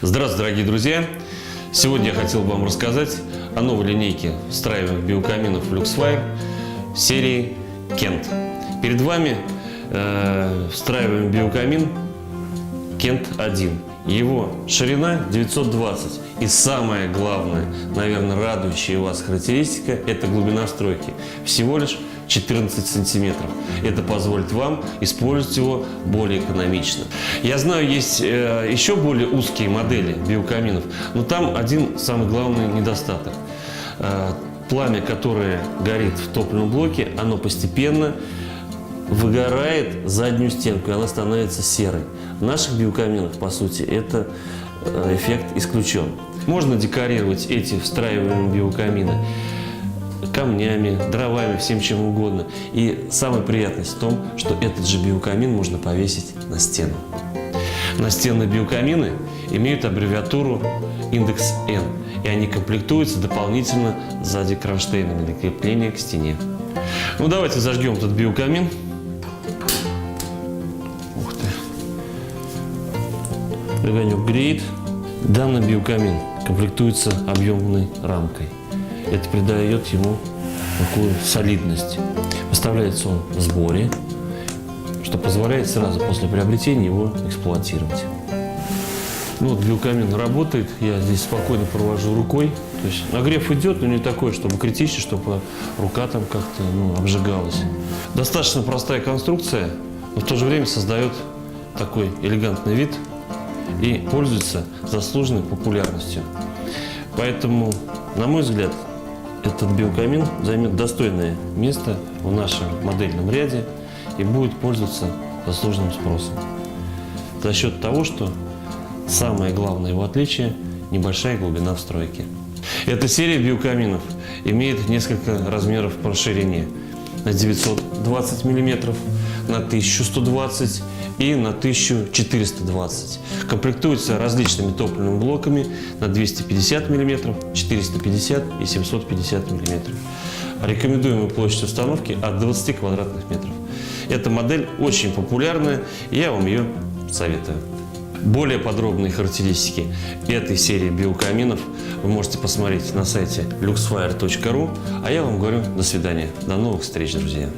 Здравствуйте, дорогие друзья! Сегодня я хотел бы вам рассказать о новой линейке встраиваемых биокаминов Luxfire серии Kent. Перед вами встраиваемый биокамин Kent 1. Его ширина 920. И самое главное, наверное, радующая вас характеристика – это глубина встройки. Всего лишь 14 сантиметров. Это позволит вам использовать его более экономично. Я знаю, есть еще более узкие модели биокаминов, но там один самый главный недостаток. Пламя, которое горит в топливном блоке, оно постепенно выгорает заднюю стенку, и она становится серой. В наших биокаминах, по сути, этот эффект исключен. Можно декорировать эти встраиваемые биокамины камнями, дровами, всем чем угодно. И самая приятность в том, что этот же биокамин можно повесить на стену. Настенные биокамины имеют аббревиатуру индекс N, и они комплектуются дополнительно сзади кронштейнами для крепления к стене. Ну, давайте зажгем этот биокамин. Ух ты! Огонек греет. Данный биокамин комплектуется объемной рамкой. Это придает ему такую солидность. Выставляется он в сборе, что позволяет сразу после приобретения его эксплуатировать. Ну, вот биокамин работает, я здесь спокойно провожу рукой. То есть нагрев идет, но не такой, чтобы критично, чтобы рука там как-то обжигалась. Достаточно простая конструкция, но в то же время создает такой элегантный вид и пользуется заслуженной популярностью. Поэтому, на мой взгляд, этот биокамин займет достойное место в нашем модельном ряде и будет пользоваться заслуженным спросом. За счет того, что самое главное его отличие – небольшая глубина встройки. Эта серия биокаминов имеет несколько размеров по ширине. На 920 мм, на 1120 и на 1420. Комплектуется различными топливными блоками на 250 мм, 450 и 750 мм. Рекомендуемая площадь установки от 20 квадратных метров. Эта модель очень популярная, и я вам ее советую. Более подробные характеристики этой серии биокаминов вы можете посмотреть на сайте luxfire.ru. А я вам говорю до свидания. До новых встреч, друзья.